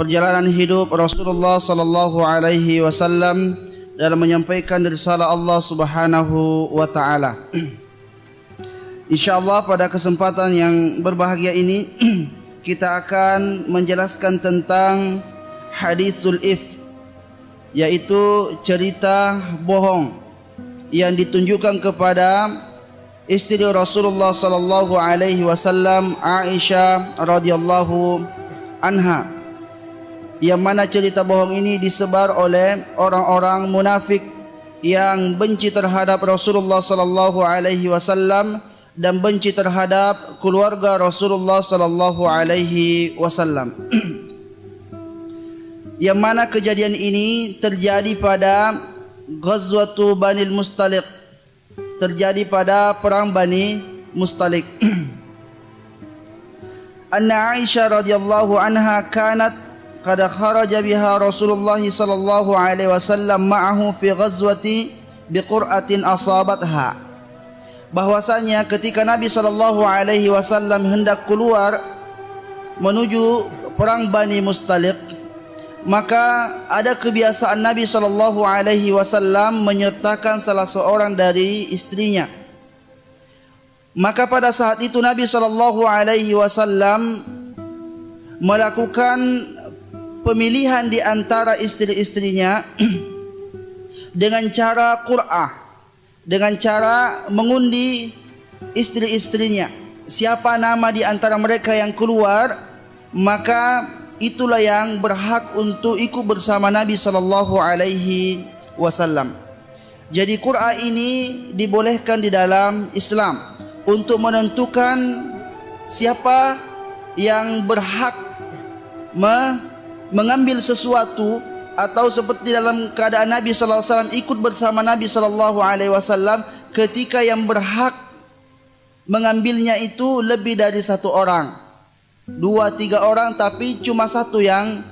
perjalanan hidup Rasulullah sallallahu alaihi wasallam dalam menyampaikan risalah Allah Subhanahu wa taala. Insyaallah pada kesempatan yang berbahagia ini kita akan menjelaskan tentang hadisul if, yaitu cerita bohong yang ditunjukkan kepada istri Rasulullah sallallahu alaihi wasallam, Aisyah radhiyallahu anha, yang mana cerita bohong ini disebar oleh orang-orang munafik yang benci terhadap Rasulullah sallallahu alaihi wasallam dan benci terhadap keluarga Rasulullah sallallahu alaihi wasallam. Yang mana kejadian ini terjadi pada Ghazwatu Banil Mustaliq, terjadi pada perang Bani Mustaliq. Anna Aisyah radhiyallahu anha kanat qad kharaja biha Rasulullah sallallahu alaihi wasallam ma'ahu fi ghazwati biqur'atin asabatha. Bahwasanya ketika Nabi sallallahu alaihi wasallam hendak keluar menuju perang Bani Mustaliq, maka ada kebiasaan Nabi sallallahu alaihi wasallam menyertakan salah seorang dari istrinya. Maka pada saat itu Nabi sallallahu alaihi wasallam melakukan pemilihan di antara istri-istrinya dengan cara qur'ah, dengan cara mengundi istri-istrinya. Siapa nama di antara mereka yang keluar, maka itulah yang berhak untuk ikut bersama Nabi sallallahu alaihi wasallam. Jadi qur'ah ini dibolehkan di dalam Islam untuk menentukan siapa yang berhak mengambil sesuatu, atau seperti dalam keadaan Nabi sallallahu alaihi wasallam ikut bersama Nabi sallallahu alaihi wasallam ketika yang berhak mengambilnya itu lebih dari satu orang, 2-3 orang, tapi cuma satu yang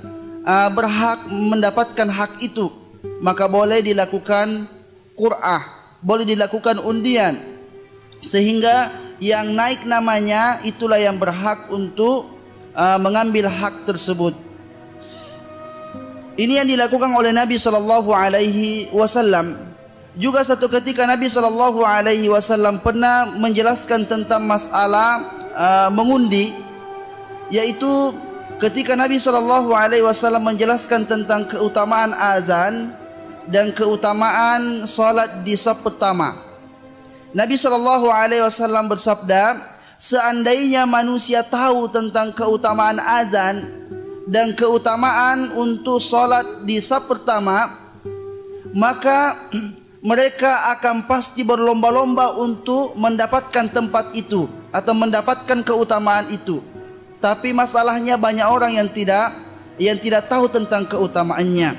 berhak mendapatkan hak itu, maka boleh dilakukan qur'ah, boleh dilakukan undian, sehingga yang naik namanya itulah yang berhak untuk mengambil hak tersebut. Ini yang dilakukan oleh Nabi sallallahu alaihi wasallam. Juga satu ketika Nabi sallallahu alaihi wasallam pernah menjelaskan tentang masalah mengundi, yaitu ketika Nabi sallallahu alaihi wasallam menjelaskan tentang keutamaan azan dan keutamaan salat di saf pertama. Nabi sallallahu alaihi wasallam bersabda, seandainya manusia tahu tentang keutamaan azan dan keutamaan untuk salat di saf pertama, maka mereka akan pasti berlomba-lomba untuk mendapatkan tempat itu atau mendapatkan keutamaan itu. Tapi masalahnya banyak orang yang tidak tahu tentang keutamaannya.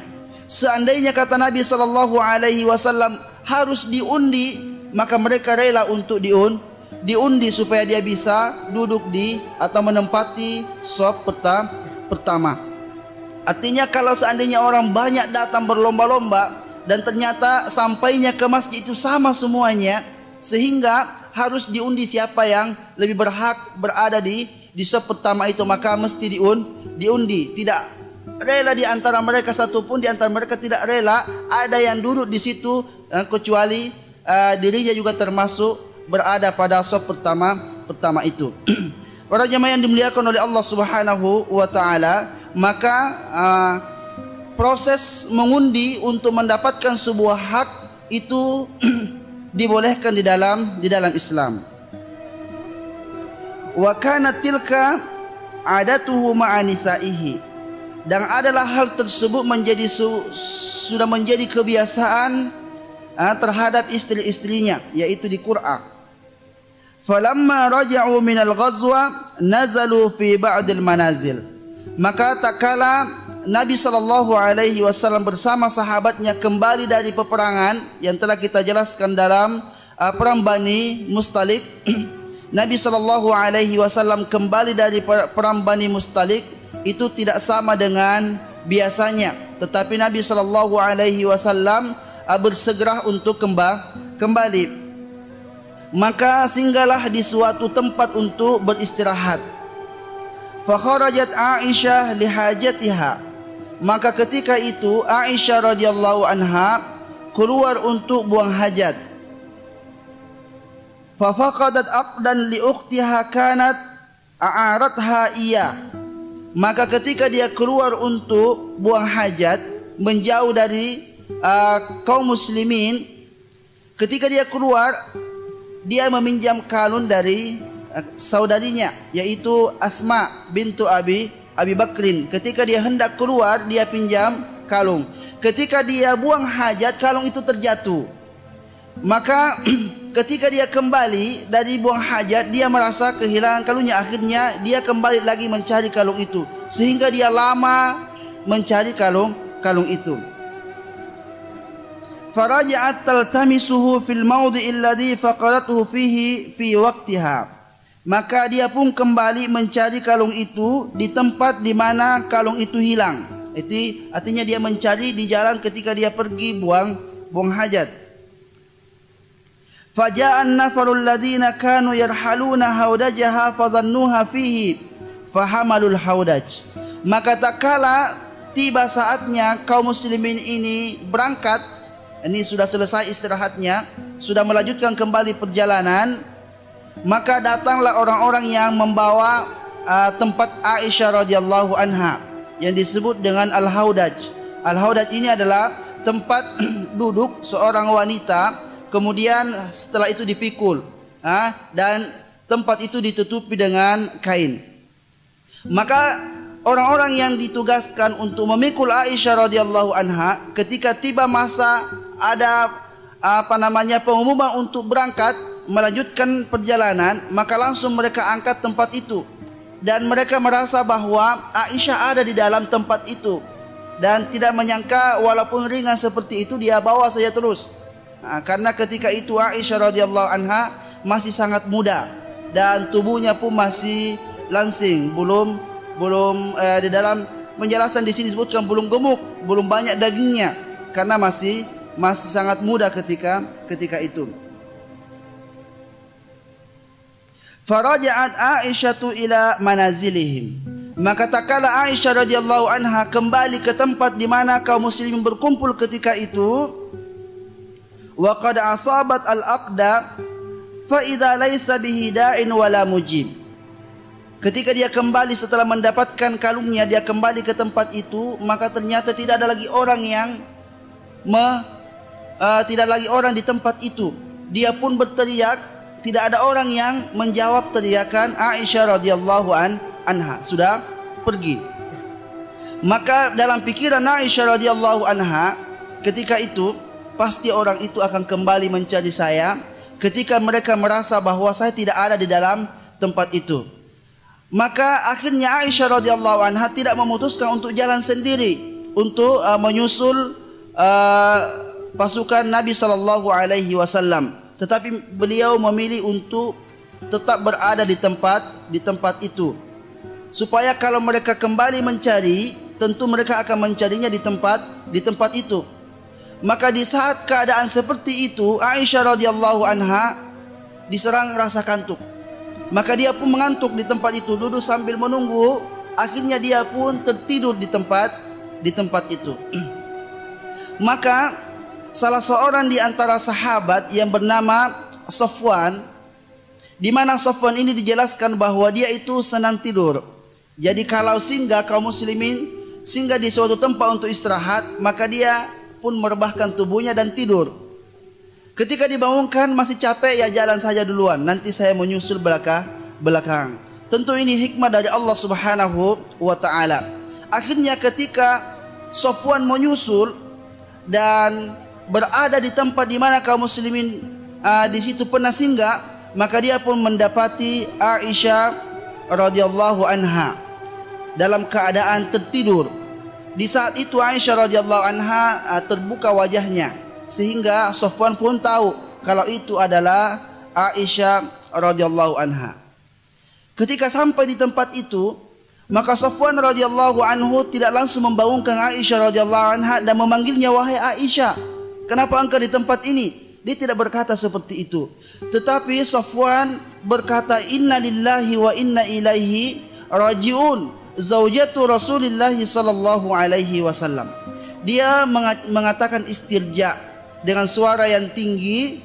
Seandainya kata Nabi sallallahu alaihi wasallam harus diundi, maka mereka rela untuk diundi supaya dia bisa duduk di atau menempati shaf pertama. Artinya kalau seandainya orang banyak datang berlomba-lomba dan ternyata sampainya ke masjid itu sama semuanya, sehingga harus diundi siapa yang lebih berhak berada di shaf pertama itu, maka mesti diundi. Tidak rela di antara mereka, satupun di antara mereka tidak rela ada yang duduk di situ kecuali dirinya juga termasuk berada pada shaf pertama itu. Para jemaah yang dimuliakan oleh Allah Subhanahu wa taala, maka proses mengundi untuk mendapatkan sebuah hak itu dibolehkan di dalam Islam. Wa kanat tilka adatuhu ma'a nisaihi, dan adalah hal tersebut sudah menjadi kebiasaan terhadap istri-istrinya, yaitu di qur'ah. Falamma raja'u minal ghazwa nazalu fi ba'dil manazil, maka tatkala Nabi sallallahu alaihi wasallam bersama sahabatnya kembali dari peperangan yang telah kita jelaskan dalam perang Bani Mustaliq, Nabi sallallahu alaihi wasallam kembali dari perang Bani Mustaliq itu tidak sama dengan biasanya, tetapi Nabi sallallahu alaihi wasallam bersegera untuk kembali. Maka singgahlah di suatu tempat untuk beristirahat. Fa kharajat Aisyah lihajatiha. Maka ketika itu Aisyah radhiyallahu anha keluar untuk buang hajat. Fa faqadat aqdan li ukhtiha kanat a'aratha iya. Maka ketika dia keluar untuk buang hajat, menjauh dari kaum muslimin, ketika dia keluar, dia meminjam kalung dari saudarinya, yaitu Asma bintu Abi Bakrin. Ketika dia hendak keluar, dia pinjam kalung. Ketika dia buang hajat, kalung itu terjatuh. Maka ketika dia kembali dari buang hajat, dia merasa kehilangan kalungnya. Akhirnya dia kembali lagi mencari kalung itu, sehingga dia lama mencari kalung itu. Faraja'at taltamisuhu fil mawdi'il ladzi faqadathu fihi fi waqtiha. Maka dia pun kembali mencari kalung itu di tempat di mana kalung itu hilang. Itu artinya dia mencari di jalan ketika dia pergi buang hajat. Faja'an nafarul ladzina kanu yarhaluna haudajaha fadhannuha fihi fahamalul haudaj. Maka tak kala tiba saatnya kaum muslimin ini berangkat, ini sudah selesai istirahatnya, sudah melanjutkan kembali perjalanan, maka datanglah orang-orang yang membawa tempat Aisyah radhiyallahu anha yang disebut dengan al-haudaj. Al-haudaj ini adalah tempat duduk seorang wanita, kemudian setelah itu dipikul, dan tempat itu ditutupi dengan kain. Maka orang-orang yang ditugaskan untuk memikul Aisyah radhiyallahu anha, ketika tiba masa ada pengumuman untuk berangkat melanjutkan perjalanan, maka langsung mereka angkat tempat itu, dan mereka merasa bahwa Aisyah ada di dalam tempat itu, dan tidak menyangka walaupun ringan seperti itu dia bawa saja terus. Karena ketika itu Aisyah radhiyallahu anha masih sangat muda dan tubuhnya pun masih langsing, belum di dalam penjelasan di sini disebutkan belum gemuk, belum banyak dagingnya, karena masih sangat muda ketika itu. Faraja'at Aisyatu ila manazilihim. Maka tatkala Aisyah radhiyallahu anha kembali ke tempat di mana kaum muslimin berkumpul ketika itu, wa qad asabat al-aqda fa idza laysa bihi da'in wala mujib. Ketika dia kembali setelah mendapatkan kalungnya, dia kembali ke tempat itu, maka ternyata tidak ada lagi orang yang tidak lagi orang di tempat itu. Dia pun berteriak, tidak ada orang yang menjawab teriakan Aisyah radhiyallahu anha, sudah pergi. Maka dalam pikiran Aisyah radhiyallahu anha ketika itu, pasti orang itu akan kembali mencari saya ketika mereka merasa bahwa saya tidak ada di dalam tempat itu. Maka akhirnya Aisyah radhiyallahu anha tidak memutuskan untuk jalan sendiri untuk menyusul pasukan Nabi sallallahu alaihi wasallam, tetapi beliau memilih untuk tetap berada di tempat itu, supaya kalau mereka kembali mencari, tentu mereka akan mencarinya di tempat itu. Maka di saat keadaan seperti itu, Aisyah radhiyallahu anha diserang rasa kantuk. Maka dia pun mengantuk di tempat itu, duduk sambil menunggu. Akhirnya dia pun tertidur di tempat itu. Maka salah seorang di antara sahabat yang bernama Safwan, di mana Safwan ini dijelaskan bahwa dia itu senang tidur. Jadi kalau kaum muslimin singgah di suatu tempat untuk istirahat, maka dia pun merebahkan tubuhnya dan tidur. Ketika dibangunkan masih capek, ya jalan saja duluan, nanti saya menyusul belakang. Tentu ini hikmah dari Allah Subhanahu wa taala. Akhirnya ketika Safwan menyusul dan berada di tempat di mana kaum muslimin di situ pernah singgah, maka dia pun mendapati Aisyah radhiyallahu anha dalam keadaan tertidur. Di saat itu Aisyah radhiyallahu anha terbuka wajahnya, sehingga Safwan pun tahu kalau itu adalah Aisyah radhiyallahu anha. Ketika sampai di tempat itu, maka Safwan radhiyallahu anhu tidak langsung membangunkan Aisyah radhiyallahu anha dan memanggilnya, "Wahai Aisyah, kenapa engkau di tempat ini?" Dia tidak berkata seperti itu, tetapi Safwan berkata, "Inna lillahi wa inna ilaihi raji'un zaujatu Rasulullah sallallahu alaihi wasallam. Dia mengatakan istirja dengan suara yang tinggi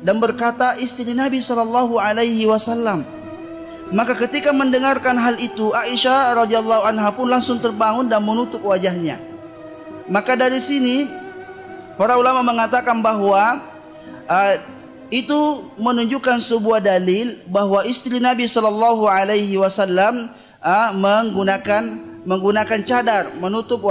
dan berkata, istri Nabi sallallahu alaihi wasallam. Maka ketika mendengarkan hal itu, Aisyah radhiyallahu anha pun langsung terbangun dan menutup wajahnya. Maka dari sini para ulama mengatakan bahwa itu menunjukkan sebuah dalil bahwa istri Nabi sallallahu alaihi wasallam menggunakan cadar menutup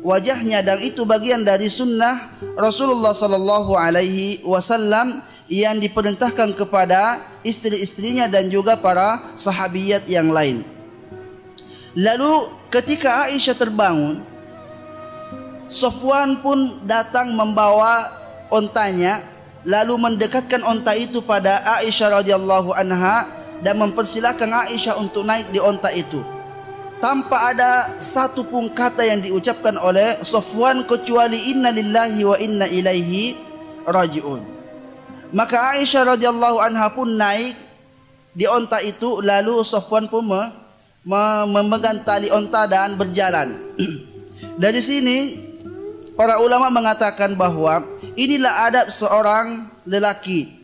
wajahnya, dan itu bagian dari sunnah Rasulullah sallallahu alaihi wasallam yang diperintahkan kepada istri-istrinya dan juga para sahabiyat yang lain. Lalu ketika Aisyah terbangun, Safwan pun datang membawa ontanya, lalu mendekatkan onta itu pada Aisyah radhiyallahu anha dan mempersilahkan Aisyah untuk naik di onta itu, tanpa ada satu pun kata yang diucapkan oleh Safwan kecuali inna lillahi wa inna ilaihi raji'un. Maka Aisyah radhiyallahu anha pun naik di onta itu, lalu Safwan pun memegang tali onta dan berjalan. Dari sini para ulama mengatakan bahwa inilah adab seorang lelaki.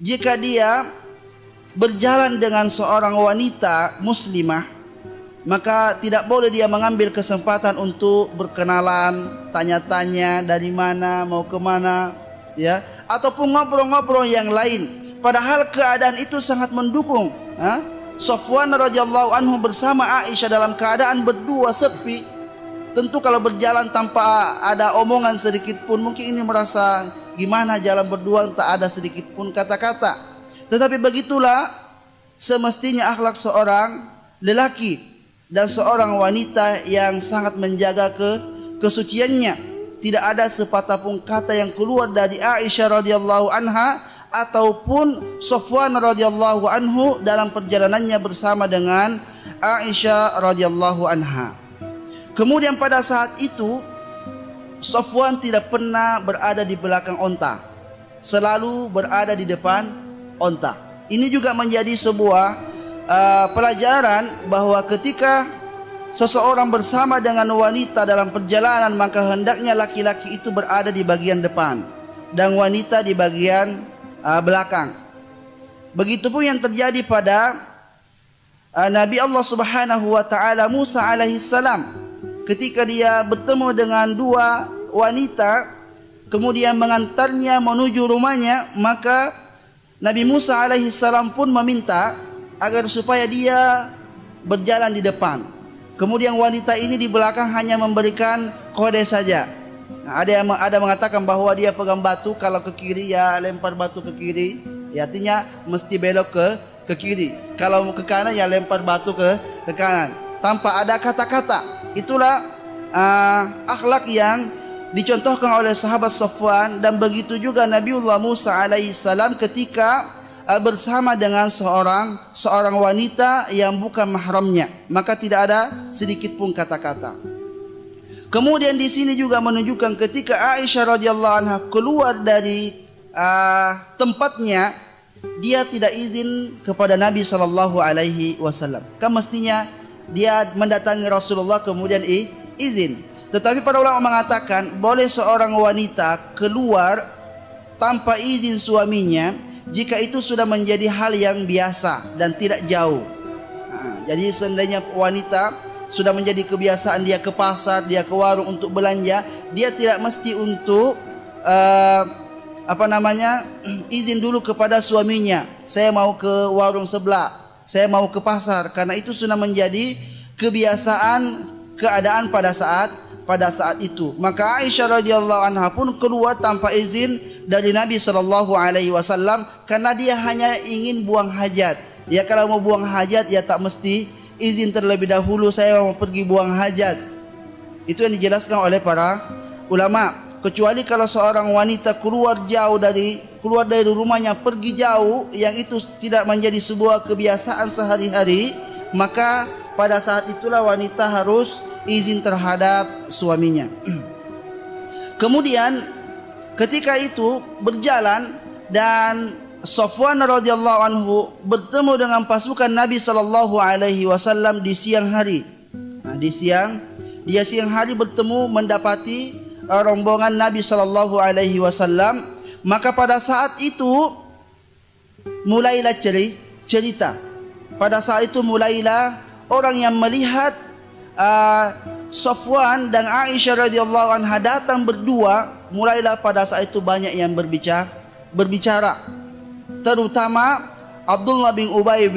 Jika dia berjalan dengan seorang wanita muslimah, maka tidak boleh dia mengambil kesempatan untuk berkenalan, tanya-tanya dari mana, mau kemana, ya, ataupun ngobrol-ngobrol yang lain. Padahal keadaan itu sangat mendukung. Safwan radhiyallahu anhu bersama Aisyah dalam keadaan berdua sepi. Tentu kalau berjalan tanpa ada omongan sedikit pun, mungkin ini merasa gimana jalan berdua tak ada sedikit pun kata-kata. Tetapi begitulah semestinya akhlak seorang lelaki dan seorang wanita yang sangat menjaga kesuciannya. Tidak ada sepatah pun kata yang keluar dari Aisyah radhiyallahu anha ataupun Safwan radhiyallahu anhu dalam perjalanannya bersama dengan Aisyah radhiyallahu anha. Kemudian pada saat itu Safwan tidak pernah berada di belakang onta, selalu berada di depan onta. Ini juga menjadi sebuah pelajaran bahwa ketika seseorang bersama dengan wanita dalam perjalanan, maka hendaknya laki-laki itu berada di bagian depan dan wanita di bagian belakang. Begitupun yang terjadi pada Nabi Allah Subhanahu wa taala Musa alaihi salam. Ketika dia bertemu dengan dua wanita, kemudian mengantarnya menuju rumahnya, maka Nabi Musa alaihi salam pun meminta agar supaya dia berjalan di depan. Kemudian wanita ini di belakang hanya memberikan kode saja. Nah, ada mengatakan bahwa dia pegang batu, kalau ke kiri ya lempar batu ke kiri, ya artinya mesti belok ke kiri. Kalau ke kanan ya lempar batu ke kanan, tanpa ada kata-kata. Itulah akhlak yang dicontohkan oleh sahabat Safwan, dan begitu juga Nabiullah Musa alaihi salam ketika bersama dengan seorang wanita yang bukan mahramnya, maka tidak ada sedikit pun kata-kata. Kemudian di sini juga menunjukkan ketika Aisyah radhiyallahu anha keluar dari tempatnya, dia tidak izin kepada Nabi sallallahu alaihi wasallam. Kan mestinya dia mendatangi Rasulullah kemudian izin. Tetapi para ulama mengatakan boleh seorang wanita keluar tanpa izin suaminya jika itu sudah menjadi hal yang biasa dan tidak jauh. Jadi seandainya wanita sudah menjadi kebiasaan dia ke pasar, dia ke warung untuk belanja, dia tidak mesti untuk izin dulu kepada suaminya. Saya mau ke warung sebelah, saya mau ke pasar, karena itu sudah menjadi kebiasaan keadaan pada saat itu. Maka Aisyah radhiyallahu anha pun keluar tanpa izin dari Nabi sallallahu alaihi wasallam, karena dia hanya ingin buang hajat. Ya kalau mau buang hajat ya tak mesti izin terlebih dahulu, saya mau pergi buang hajat. Itu yang dijelaskan oleh para ulama. Kecuali kalau seorang wanita keluar dari rumahnya, pergi jauh, yang itu tidak menjadi sebuah kebiasaan sehari-hari, maka pada saat itulah wanita harus izin terhadap suaminya. Kemudian ketika itu berjalan dan Safwan radhiyallahu anhu bertemu dengan pasukan Nabi sallallahu alaihi wasallam di siang hari. Di siang hari bertemu mendapati rombongan Nabi sallallahu alaihi wasallam. Maka pada saat itu mulailah cerita. Pada saat itu mulailah orang yang melihat Safwan dan Aisyah radhiyallahu anha datang berdua, mulailah pada saat itu banyak yang berbicara. Terutama Abdullah bin Ubay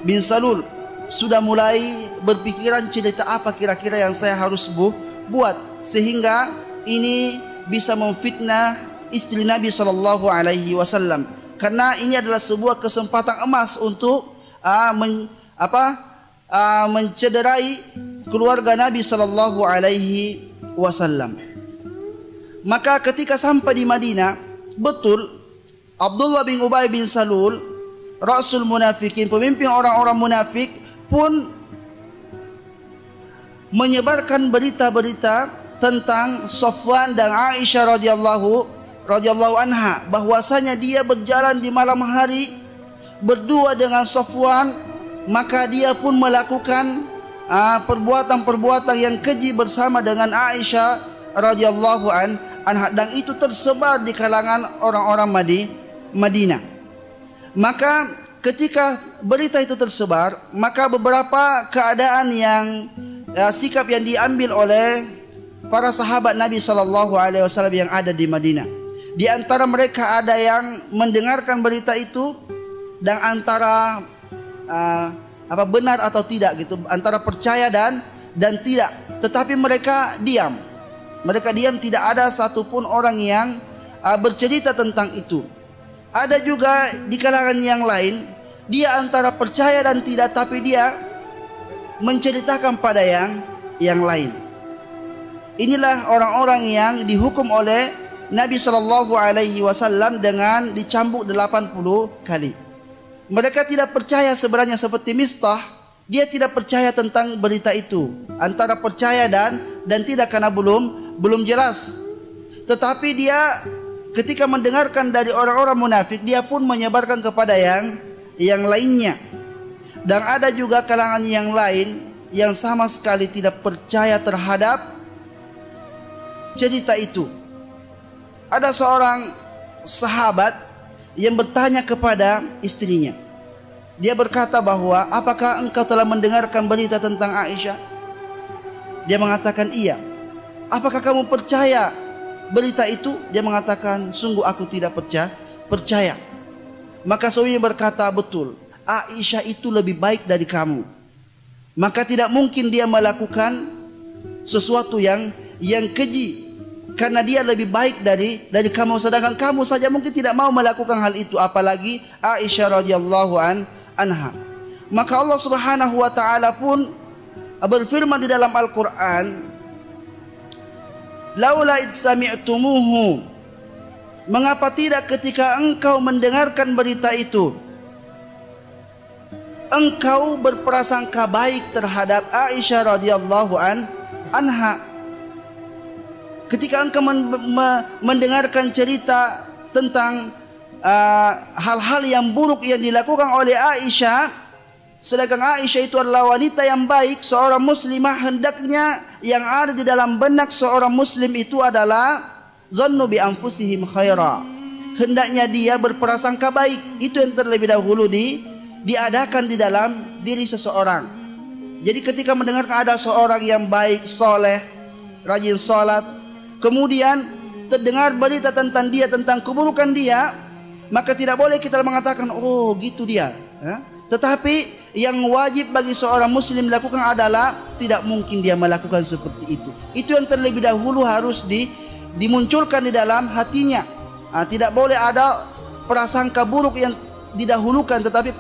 bin Salul sudah mulai berpikiran cerita apa kira-kira yang saya harus buat sehingga ini bisa memfitnah istri Nabi sallallahu alaihi wasallam. Karena ini adalah sebuah kesempatan emas untuk mencederai keluarga Nabi sallallahu alaihi wasallam. Maka ketika sampai di Madinah, betul Abdullah bin Ubay bin Salul, Rasul Munafikin, pemimpin orang-orang munafik pun menyebarkan berita-berita tentang Safwan dan Aisyah radhiyallahu anha, bahwasanya dia berjalan di malam hari berdua dengan Safwan, maka dia pun melakukan perbuatan-perbuatan yang keji bersama dengan Aisyah radhiyallahu anha, dan itu tersebar di kalangan orang-orang Madinah. Maka ketika berita itu tersebar, maka beberapa keadaan yang sikap yang diambil oleh para sahabat Nabi sallallahu alaihi wasallam yang ada di Madinah. Di antara mereka ada yang mendengarkan berita itu dan antara benar atau tidak gitu, antara percaya dan tidak. Tetapi mereka diam. Tidak ada satupun orang yang bercerita tentang itu. Ada juga di kalangan yang lain, dia antara percaya dan tidak, tapi dia menceritakan pada yang lain. Inilah orang-orang yang dihukum oleh Nabi sallallahu alaihi wasallam dengan dicambuk 80 kali. Mereka tidak percaya sebenarnya seperti Mistah, dia tidak percaya tentang berita itu. Antara percaya dan tidak karena belum jelas. Tetapi dia ketika mendengarkan dari orang-orang munafik, dia pun menyebarkan kepada yang lainnya. Dan ada juga kalangan yang lain yang sama sekali tidak percaya terhadap cerita itu. Ada seorang sahabat yang bertanya kepada istrinya. Dia berkata bahwa, apakah engkau telah mendengarkan berita tentang Aisyah? Dia mengatakan iya. Apakah kamu percaya berita itu? Dia mengatakan, sungguh aku tidak percaya. Maka suaminya berkata, betul, Aisyah itu lebih baik dari kamu. Maka tidak mungkin dia melakukan sesuatu yang keji, karena dia lebih baik dari kamu. Sedangkan kamu saja mungkin tidak mau melakukan hal itu, apalagi Aisyah radhiyallahu anha. Maka Allah Subhanahu wa taala pun berfirman di dalam Al-Qur'an, laula id sami'tumuhu, mengapa tidak ketika engkau mendengarkan berita itu engkau berprasangka baik terhadap Aisyah radhiyallahu anha. Ketika engkau mendengarkan cerita tentang hal-hal yang buruk yang dilakukan oleh Aisyah, sedangkan Aisyah itu adalah wanita yang baik, seorang muslimah, hendaknya yang ada di dalam benak seorang muslim itu adalah zannu bi anfusihim khaira, hendaknya dia berprasangka baik. Itu yang terlebih dahulu diadakan di dalam diri seseorang. Jadi ketika mendengarkan ada seorang yang baik, soleh, rajin sholat, kemudian terdengar berita tentang dia, tentang keburukan dia, maka tidak boleh kita mengatakan, oh gitu dia. Tetapi yang wajib bagi seorang muslim lakukan adalah tidak mungkin dia melakukan seperti itu. Itu yang terlebih dahulu harus dimunculkan di dalam hatinya. Tidak boleh ada prasangka buruk yang didahulukan, tetapi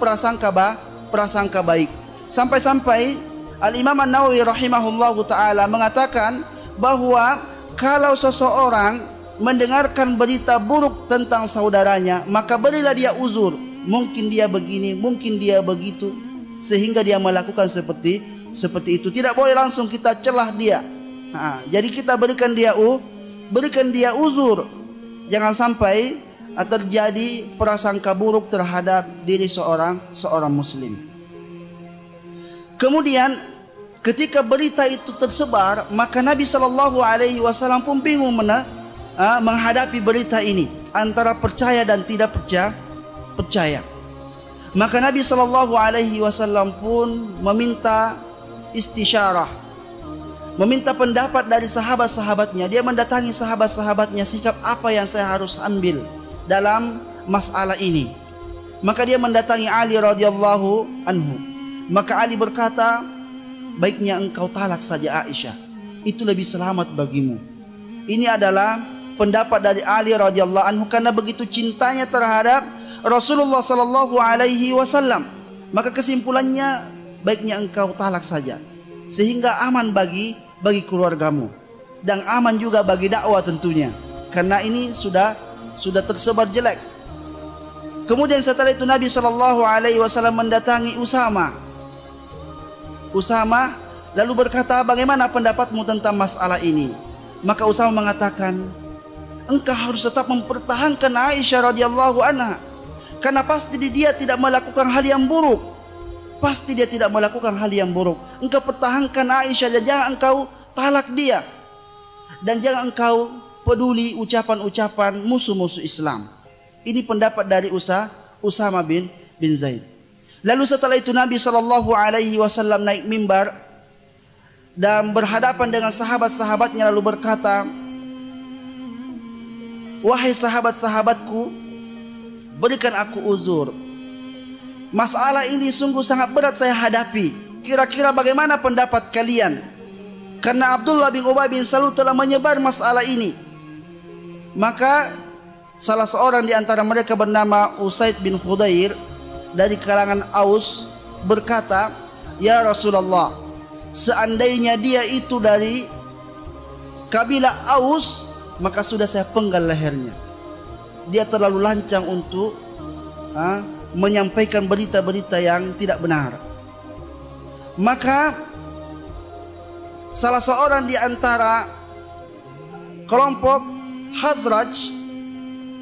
prasangka baik. Sampai-sampai Al-Imam An-Nawawi rahimahullahu ta'ala mengatakan bahwa kalau seseorang mendengarkan berita buruk tentang saudaranya, maka berilah dia uzur. Mungkin dia begini, mungkin dia begitu, sehingga dia melakukan seperti itu. Tidak boleh langsung kita celah dia. Jadi kita berikan dia uzur. Jangan sampai terjadi prasangka buruk terhadap diri seorang muslim. Kemudian ketika berita itu tersebar, maka Nabi SAW pun bingung menghadapi berita ini antara percaya dan tidak percaya. Maka Nabi SAW pun meminta istisyarah, meminta pendapat dari sahabat-sahabatnya. Dia mendatangi sahabat-sahabatnya, sikap apa yang saya harus ambil dalam masalah ini. Maka dia mendatangi Ali radhiyallahu anhu. Maka Ali berkata, baiknya engkau talak saja Aisyah, itu lebih selamat bagimu. Ini adalah pendapat dari Ali radhiyallahu anhu karena begitu cintanya terhadap Rasulullah sallallahu alaihi wasallam. Maka kesimpulannya, baiknya engkau talak saja sehingga aman bagi keluargamu dan aman juga bagi dakwah tentunya, karena ini sudah tersebar jelek. Kemudian setelah itu Nabi sallallahu alaihi wasallam mendatangi Usama lalu berkata, bagaimana pendapatmu tentang masalah ini? Maka Usama mengatakan, engkau harus tetap mempertahankan Aisyah radhiyallahu anha, karena pasti dia tidak melakukan hal yang buruk. Engkau pertahankan Aisyah dan jangan engkau talak dia, dan jangan engkau peduli ucapan-ucapan musuh-musuh Islam. Ini pendapat dari Usama bin Zaid. Lalu setelah itu Nabi SAW naik mimbar dan berhadapan dengan sahabat-sahabatnya lalu berkata, wahai sahabat-sahabatku, berikan aku uzur. Masalah ini sungguh sangat berat saya hadapi. Kira-kira bagaimana pendapat kalian? Karena Abdullah bin Ubay bin Salul telah menyebar masalah ini. Maka salah seorang di antara mereka bernama Usaid bin Khudair dari kalangan Aus berkata, ya Rasulullah, seandainya dia itu dari kabilah Aus, maka sudah saya penggal lehernya. Dia terlalu lancang untuk menyampaikan berita-berita yang tidak benar. Maka salah seorang di antara kelompok Khazraj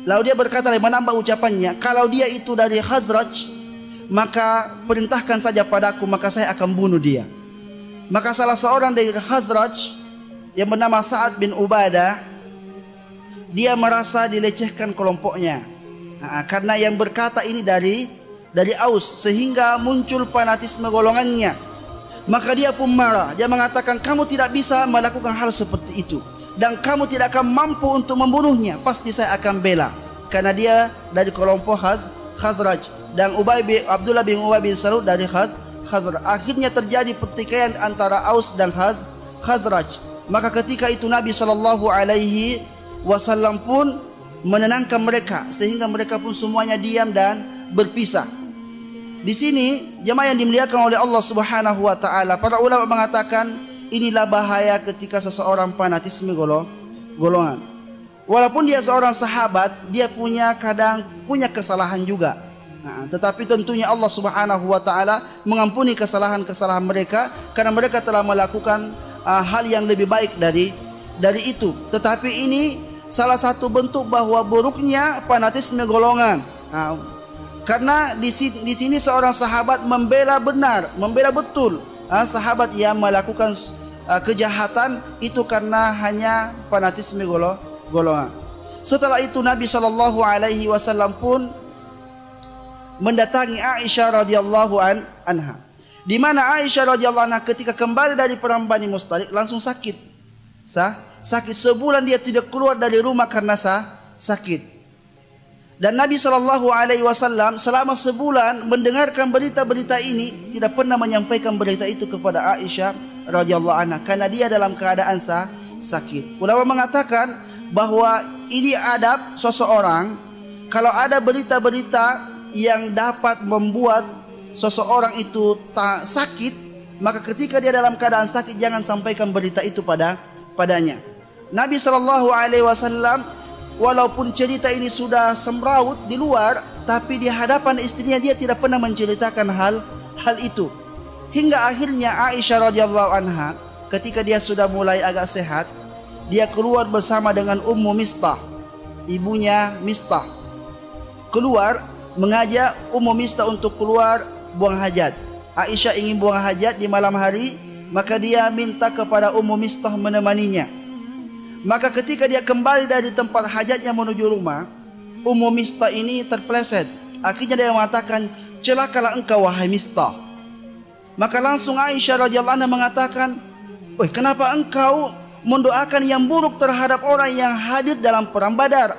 lalu dia berkata, menambah ucapannya, kalau dia itu dari Khazraj, maka perintahkan saja padaku, maka saya akan bunuh dia. Maka salah seorang dari Khazraj yang bernama Sa'ad bin Ubadah, dia merasa dilecehkan kelompoknya, karena yang berkata ini dari Aus, sehingga muncul fanatisme golongannya. Maka dia pun marah. Dia mengatakan, kamu tidak bisa melakukan hal seperti itu, dan kamu tidak akan mampu untuk membunuhnya. Pasti saya akan bela, karena dia dari kelompok Khazraj, dan Abdullah bin Ubay bin Salul dari Khazraj. Akhirnya terjadi pertikaian antara Aus dan Khazraj. Maka ketika itu Nabi SAW pun menenangkan mereka, sehingga mereka pun semuanya diam dan berpisah. Di sini jemaah yang dimuliakan oleh Allah Subhanahu wa taala, para ulama mengatakan inilah bahaya ketika seseorang fanatisme golongan. Walaupun dia seorang sahabat, dia kadang punya kesalahan juga. Tetapi tentunya Allah Subhanahu wa taala mengampuni kesalahan-kesalahan mereka karena mereka telah melakukan hal yang lebih baik dari itu. Tetapi ini salah satu bentuk bahwa buruknya fanatisme golongan. Karena di sini seorang sahabat membela betul sahabat yang melakukan kejahatan itu karena hanya fanatisme golongan. Setelah itu Nabi SAW pun mendatangi Aisyah radhiyallahu anha, di mana Aisyah radhiyallahu anha ketika kembali dari perang Bani Mustalik langsung sakit. Sebulan dia tidak keluar dari rumah karena sakit. Dan Nabi SAW selama sebulan mendengarkan berita-berita ini, tidak pernah menyampaikan berita itu kepada Aisyah radhiyallahu anha karena dia dalam keadaan sakit. Ulama mengatakan bahwa ini adab seseorang, kalau ada berita-berita yang dapat membuat seseorang itu sakit, maka ketika dia dalam keadaan sakit jangan sampaikan berita itu padanya. Nabi SAW walaupun cerita ini sudah semraut di luar, tapi di hadapan istrinya dia tidak pernah menceritakan hal itu. Hingga akhirnya Aisyah radhiyallahu anha ketika dia sudah mulai agak sehat, dia keluar bersama dengan Ummu Mistah, ibunya Mistah. keluar mengajak Ummu Mistah untuk keluar buang hajat. Aisyah ingin buang hajat di malam hari, maka dia minta kepada Ummu Mistah menemaninya. Maka ketika dia kembali dari tempat hajatnya menuju rumah, Ummu Mistah ini terpeleset. Akhirnya dia mengatakan, celakalah engkau wahai Mistah. Maka langsung Aisyah radhiyallahu anha mengatakan, "Woi, kenapa engkau mendoakan yang buruk terhadap orang yang hadir dalam perang Badar?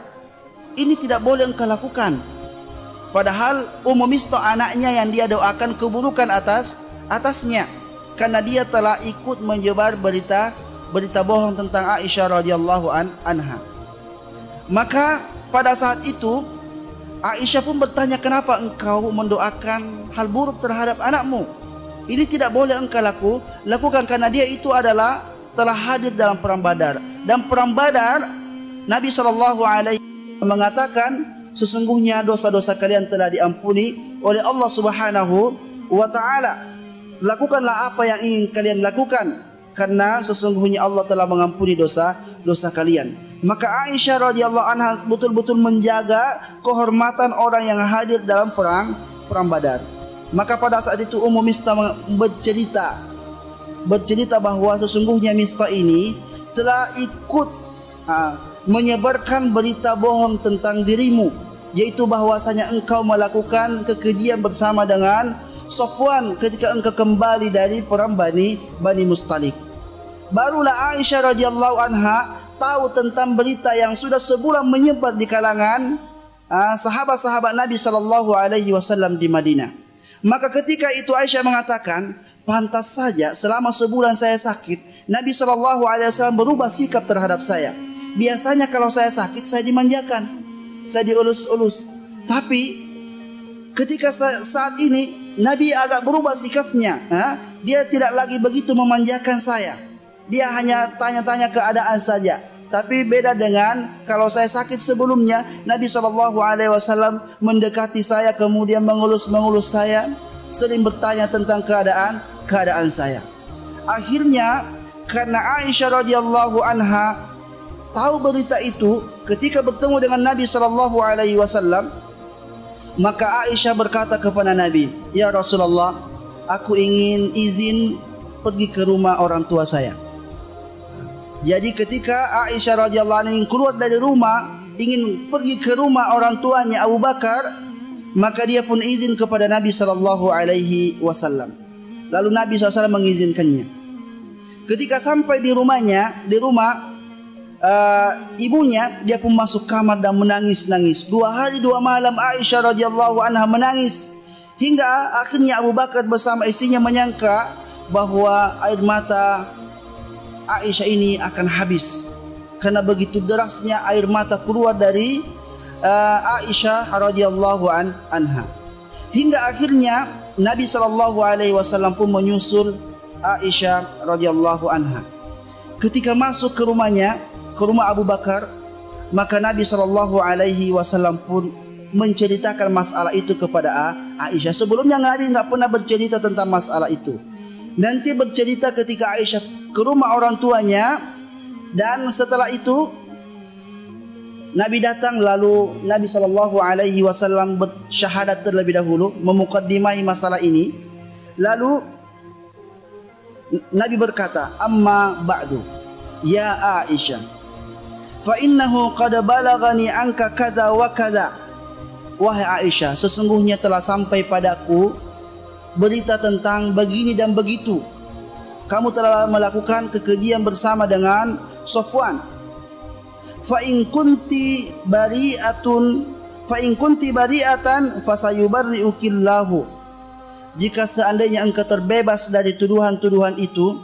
Ini tidak boleh engkau lakukan." Padahal Ummu Mistah anaknya yang dia doakan keburukan atasnya, karena dia telah ikut menyebar berita bohong tentang Aisyah radhiyallahu anha. Maka pada saat itu Aisyah pun bertanya, kenapa engkau mendoakan hal buruk terhadap anakmu? Ini tidak boleh engkau lakukan, karena dia itu adalah telah hadir dalam perang Badar. Dan perang Badar, Nabi SAW mengatakan, sesungguhnya dosa-dosa kalian telah diampuni oleh Allah Subhanahu wa Ta'ala. Lakukanlah apa yang ingin kalian lakukan, karena sesungguhnya Allah telah mengampuni dosa kalian. Maka Aisyah radhiyallahu anha betul-betul menjaga kehormatan orang yang hadir dalam perang Badar. Maka pada saat itu Ummu Mistah bercerita bahwa sesungguhnya Mistah ini telah ikut menyebarkan berita bohong tentang dirimu, yaitu bahwasanya engkau melakukan kekejian bersama dengan Safwan ketika engkau kembali dari perang Bani Mustalik. Barulah Aisyah radhiyallahu anha tahu tentang berita yang sudah sebulan menyebar di kalangan sahabat-sahabat Nabi SAW di Madinah. Maka ketika itu Aisyah mengatakan, pantas saja selama sebulan saya sakit, Nabi SAW berubah sikap terhadap saya. Biasanya kalau saya sakit, saya dimanjakan, saya dielus-elus. Tapi ketika saat ini Nabi agak berubah sikapnya. Dia tidak lagi begitu memanjakan saya. Dia hanya tanya-tanya keadaan saja. Tapi beda dengan kalau saya sakit sebelumnya, Nabi SAW mendekati saya, kemudian mengelus saya, sering bertanya tentang keadaan saya. Akhirnya karena Aisyah radhiyallahu anha tahu berita itu, ketika bertemu dengan Nabi SAW, maka Aisyah berkata kepada Nabi, "Ya Rasulullah, aku ingin izin pergi ke rumah orang tua saya." Jadi ketika Aisyah radhiyallahu anha ingin keluar dari rumah, ingin pergi ke rumah orang tuanya Abu Bakar, maka dia pun izin kepada Nabi SAW. Lalu Nabi SAW mengizinkannya. Ketika sampai di rumah ibunya, dia pun masuk kamar dan menangis-nangis. 2 hari 2 malam Aisyah radhiyallahu anha menangis, hingga akhirnya Abu Bakar bersama istrinya menyangka bahwa air mata Aisyah ini akan habis, karena begitu derasnya air mata keluar dari Aisyah radhiyallahu anha. Hingga akhirnya Nabi SAW pun menyusul Aisyah radhiyallahu anha. Ketika masuk ke rumahnya, ke rumah Abu Bakar, maka Nabi SAW pun menceritakan masalah itu kepada Aisyah. Sebelumnya Nabi tidak pernah bercerita tentang masalah itu. Nanti bercerita ketika Aisyah ke rumah orang tuanya, dan setelah itu Nabi datang, lalu Nabi SAW bersyahadat terlebih dahulu, memukaddimahi masalah ini. Lalu Nabi berkata, "Amma ba'du, ya Aisyah, fa innahu qad balagani anka kadza wa kadza." Wahai Aisyah, sesungguhnya telah sampai padaku berita tentang begini dan begitu. Kamu telah melakukan kekejian bersama dengan Safwan. Fa in kunti bari'atan fasayubarri'ukillahu. Jika seandainya engkau terbebas dari tuduhan-tuduhan itu,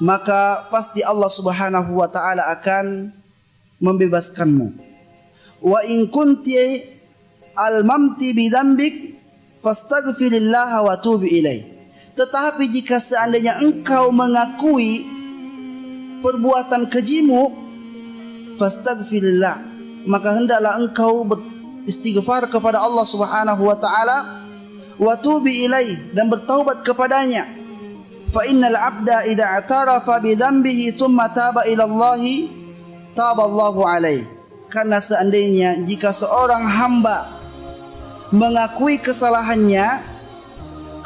maka pasti Allah Subhanahu wa Ta'ala akan membebaskanmu. Wa in kunti almamti bidzambik fastaghfirillaha wa tubi ilaih. Tetapi jika seandainya engkau mengakui perbuatan kejimu, fastaghfirillah, maka hendaklah engkau beristighfar kepada Allah Subhanahu wa Ta'ala, wa tubi ilaih, dan bertaubat kepadanya. Fa innal 'abda idza i'tarafa bi dhanbihi thumma taba ila Allah, taba Allahu alaihi. Karena seandainya jika seorang hamba mengakui kesalahannya,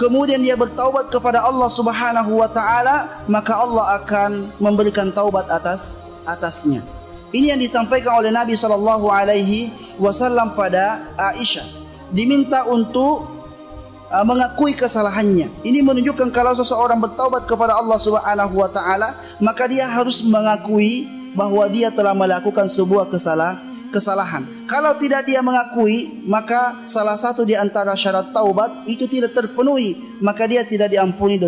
kemudian dia bertaubat kepada Allah Subhanahu wa taala, maka Allah akan memberikan taubat atasnya. Ini yang disampaikan oleh Nabi sallallahu alaihi wasallam pada Aisyah. Diminta untuk mengakui kesalahannya. Ini menunjukkan kalau seseorang bertaubat kepada Allah Subhanahu wa taala, maka dia harus mengakui bahwa dia telah melakukan sebuah kesalahan. Kalau tidak dia mengakui, maka salah satu di antara syarat taubat itu tidak terpenuhi, maka dia tidak diampuni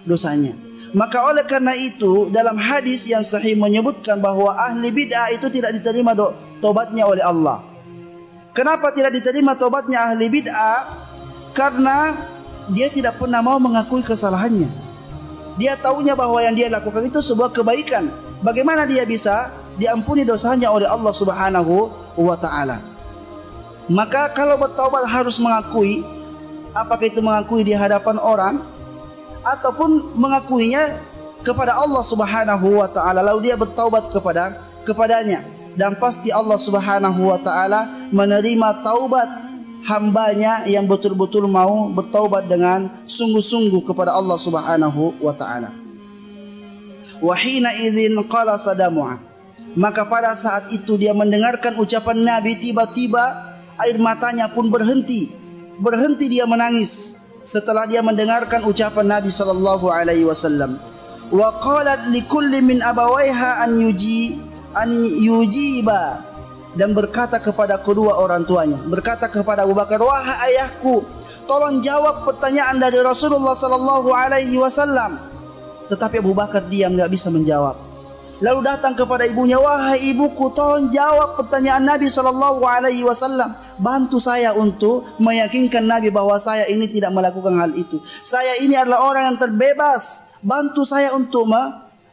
dosanya. Maka oleh karena itu dalam hadis yang sahih menyebutkan bahwa ahli bid'ah itu tidak diterima taubatnya oleh Allah. Kenapa tidak diterima taubatnya ahli bid'ah? Karena dia tidak pernah mau mengakui kesalahannya. Dia tahunya bahwa yang dia lakukan itu sebuah kebaikan. Bagaimana dia bisa diampuni dosanya oleh Allah Subhanahu wa taala? Maka kalau bertaubat harus mengakui, apakah itu mengakui di hadapan orang ataupun mengakuinya kepada Allah Subhanahu wa taala, lalu dia bertaubat kepadanya, dan pasti Allah Subhanahu wa taala menerima taubat hambanya yang betul-betul mau bertaubat dengan sungguh-sungguh kepada Allah Subhanahu wa taala. Wa hina idzin qala sadamu'a, maka pada saat itu dia mendengarkan ucapan Nabi, tiba-tiba air matanya pun berhenti dia menangis setelah dia mendengarkan ucapan Nabi sallallahu alaihi wasallam. Wa qalat likulli min abawaiha an yujiba, dan berkata kepada kedua orang tuanya, berkata kepada Abu Bakar, wahai ayahku, tolong jawab pertanyaan dari Rasulullah sallallahu alaihi wasallam. Tetapi Abu Bakar diam, tidak bisa menjawab. Lalu datang kepada ibunya, wahai ibuku, tolong jawab pertanyaan Nabi sallallahu alaihi wasallam. Bantu saya untuk meyakinkan Nabi bahwa saya ini tidak melakukan hal itu. Saya ini adalah orang yang terbebas. Bantu saya untuk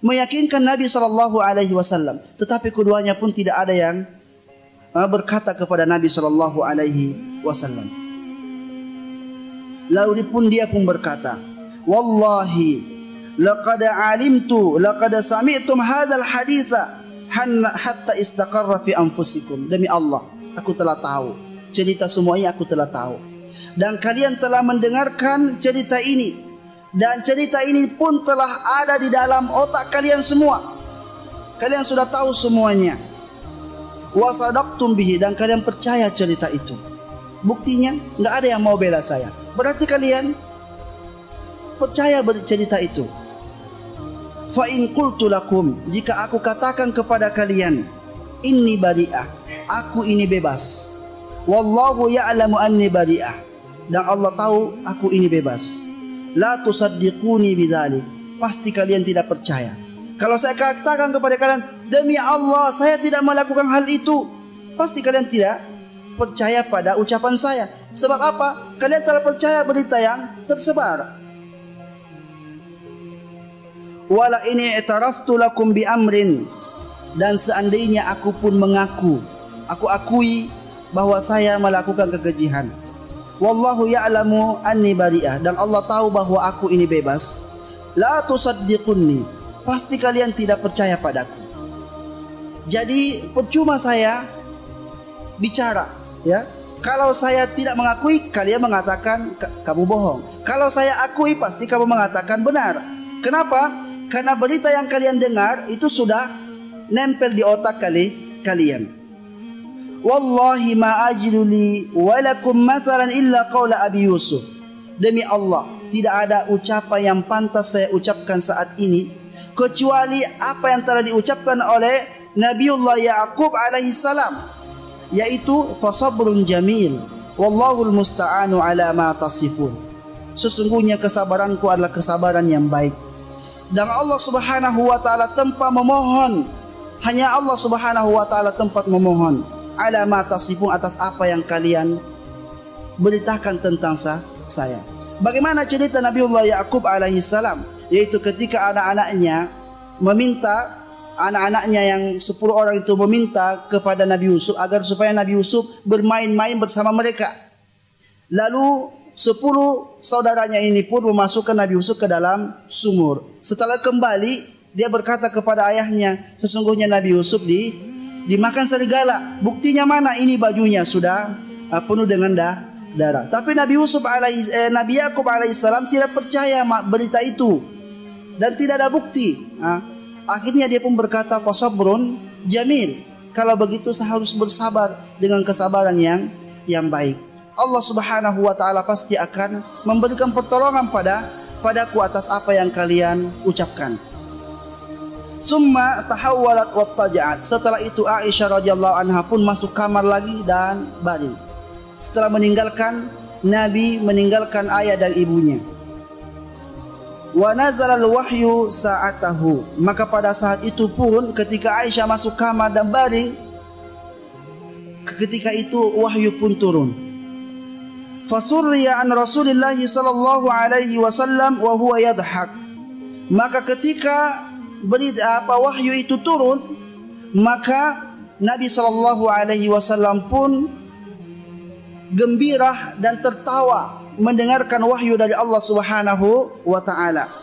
meyakinkan Nabi sallallahu alaihi wasallam. Tetapi keduanya pun tidak ada yang berkata kepada Nabi sallallahu alaihi wasallam. Lalu dia pun berkata, wallahi laqad sami'tum hadzal haditsa hatta istaqarra fi anfusikum. Demi Allah, aku telah tahu cerita semuanya, aku telah tahu, dan kalian telah mendengarkan cerita ini, dan cerita ini pun telah ada di dalam otak kalian semua. Kalian sudah tahu semuanya. Wa sadaqtum bihi, dan kalian percaya cerita itu. Buktinya enggak ada yang mau bela saya. Berarti kalian percaya cerita itu. Fa in qultu lakum, jika aku katakan kepada kalian, inni bari'ah, aku ini bebas. Wallahu ya'lamu anni bari'ah, dan Allah tahu aku ini bebas. La tusaddiquni bidzalik, pasti kalian tidak percaya. Kalau saya katakan kepada kalian, demi Allah saya tidak melakukan hal itu, pasti kalian tidak percaya pada ucapan saya. Sebab apa? Kalian telah percaya berita yang tersebar. Wala ini i'taraftu lakum bi amrin, dan seandainya aku pun mengaku, aku akui bahwa saya melakukan kekejian. Wallahu ya'lamu anni bari'ah, dan Allah tahu bahwa aku ini bebas. La tusaddiqunni, pasti kalian tidak percaya padaku. Jadi percuma saya bicara, ya. Kalau saya tidak mengakui, kalian mengatakan kamu bohong. Kalau saya akui, pasti kamu mengatakan benar. Kenapa? Karena berita yang kalian dengar itu sudah nempel di otak kalian. Wallahi ma ajidu li wa lakum mathalan illa qaula Abi Yusuf. Demi Allah, tidak ada ucapan yang pantas saya ucapkan saat ini kecuali apa yang telah diucapkan oleh Nabiullah Ya'qub alaihi salam, yaitu fasabrun jamil wallahul musta'anu ala ma tasifun. Sesungguhnya kesabaranku adalah kesabaran yang baik, dan Allah Subhanahu wa taala tempat memohon, hanya Allah Subhanahu wa taala tempat memohon, ala ma tasifun, atas apa yang kalian beritakan tentang saya. Bagaimana cerita Nabiullah Ya'qub alaihi salam, yaitu ketika anak-anaknya yang 10 orang itu meminta kepada Nabi Yusuf agar supaya Nabi Yusuf bermain-main bersama mereka. Lalu 10 saudaranya ini pun memasukkan Nabi Yusuf ke dalam sumur. Setelah kembali, dia berkata kepada ayahnya, sesungguhnya Nabi Yusuf dimakan serigala. Buktinya mana? Ini bajunya sudah penuh dengan darah. Tapi Nabi Yakub alaihissalam tidak percaya berita itu dan tidak ada bukti. Akhirnya dia pun berkata, fasabrun jamil. Kalau begitu saya harus bersabar dengan kesabaran yang baik. Allah Subhanahu wa taala pasti akan memberikan pertolongan padaku atas apa yang kalian ucapkan. Summa tahawwalat wattaja'at. Setelah itu Aisyah radhiyallahu anha pun masuk kamar lagi dan baring. Setelah Nabi meninggalkan ayah dan ibunya. Wa nazala al-wahyu sa'atahu. Maka pada saat itu pun ketika Aisyah masuk kamar dan baring, ketika itu wahyu pun turun. Fasurriya an Rasulillah sallallahu alaihi wasallam wa huwa yadhak. Maka ketika wahyu itu turun, maka Nabi sallallahu alaihi wasallam pun gembira dan tertawa mendengarkan wahyu dari Allah Subhanahu wa taala.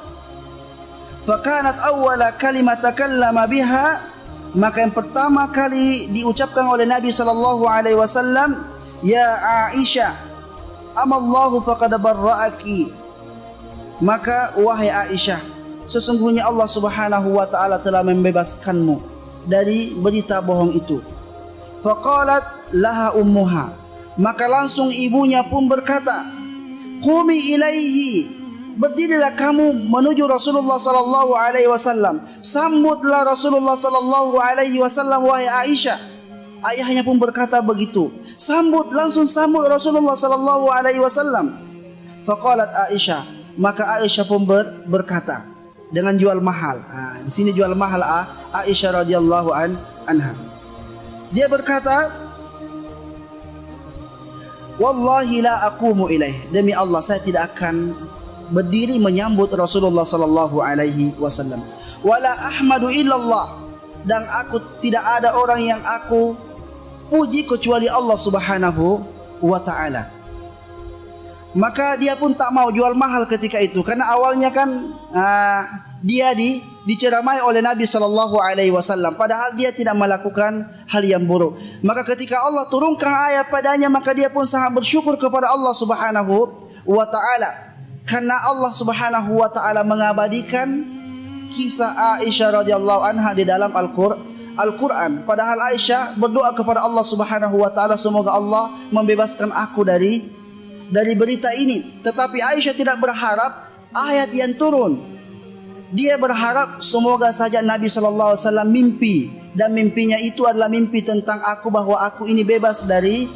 Fakanat awwala kalimat takallama biha, maka yang pertama kali diucapkan oleh Nabi sallallahu alaihi wasallam, ya Aisyah, amallahu faqad barra'aki. Maka wahai Aisyah, sesungguhnya Allah Subhanahu wa taala telah membebaskanmu dari berita bohong itu. Faqalat laha ummuha. Maka langsung ibunya pun berkata, qumi ilaihi, berdirilah kamu menuju Rasulullah sallallahu alaihi wasallam. Sambutlah Rasulullah sallallahu alaihi wasallam wahai Aisyah. Ayahnya pun berkata begitu. Langsung sambut Rasulullah sallallahu alaihi wasallam. Faqalat Aisyah, maka Aisyah pun berkata dengan jual mahal. Di sini jual mahal Aisyah radhiyallahu anha. Dia berkata, wallahi la aqumu ilaih. Demi Allah saya tidak akan berdiri menyambut Rasulullah sallallahu alaihi wasallam. Wala ahmadu illallah. Dan aku tidak ada orang yang aku puji kecuali Allah Subhanahu wa taala. Maka dia pun tak mau jual mahal ketika itu, karena awalnya kan dia diceramai oleh Nabi sallallahu alaihi wasallam, padahal dia tidak melakukan hal yang buruk. Maka ketika Allah turunkan ayat padanya, maka dia pun sangat bersyukur kepada Allah Subhanahu wa taala, karena Allah Subhanahu wa taala mengabadikan kisah Aisyah radhiyallahu anha di dalam Al-Quran. Padahal Aisyah berdoa kepada Allah Subhanahu wa taala, semoga Allah membebaskan aku dari berita ini. Tetapi Aisyah tidak berharap ayat yang turun. Dia berharap semoga saja Nabi sallallahu alaihi wasallam mimpi, dan mimpinya itu adalah mimpi tentang aku, bahwa aku ini bebas dari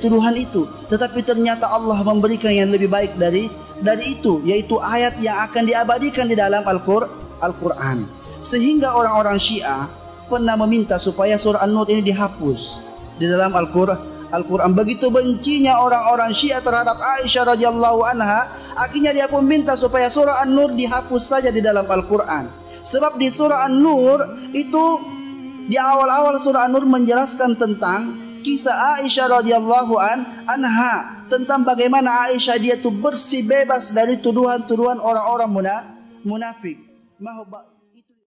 tuduhan itu. Tetapi ternyata Allah memberikan yang lebih baik dari itu, yaitu ayat yang akan diabadikan di dalam Al-Quran. Sehingga orang-orang Syiah pernah meminta supaya surah An-Nur ini dihapus di dalam Al-Quran. Begitu bencinya orang-orang Syiah terhadap Aisyah radhiyallahu anha, akhirnya dia pun minta supaya surah An-Nur dihapus saja di dalam Al-Quran. Sebab di surah An-Nur itu, di awal-awal surah An-Nur menjelaskan tentang kisah Aisyah radhiyallahu anha, tentang bagaimana Aisyah dia itu bersih bebas dari tuduhan-tuduhan orang-orang munafik.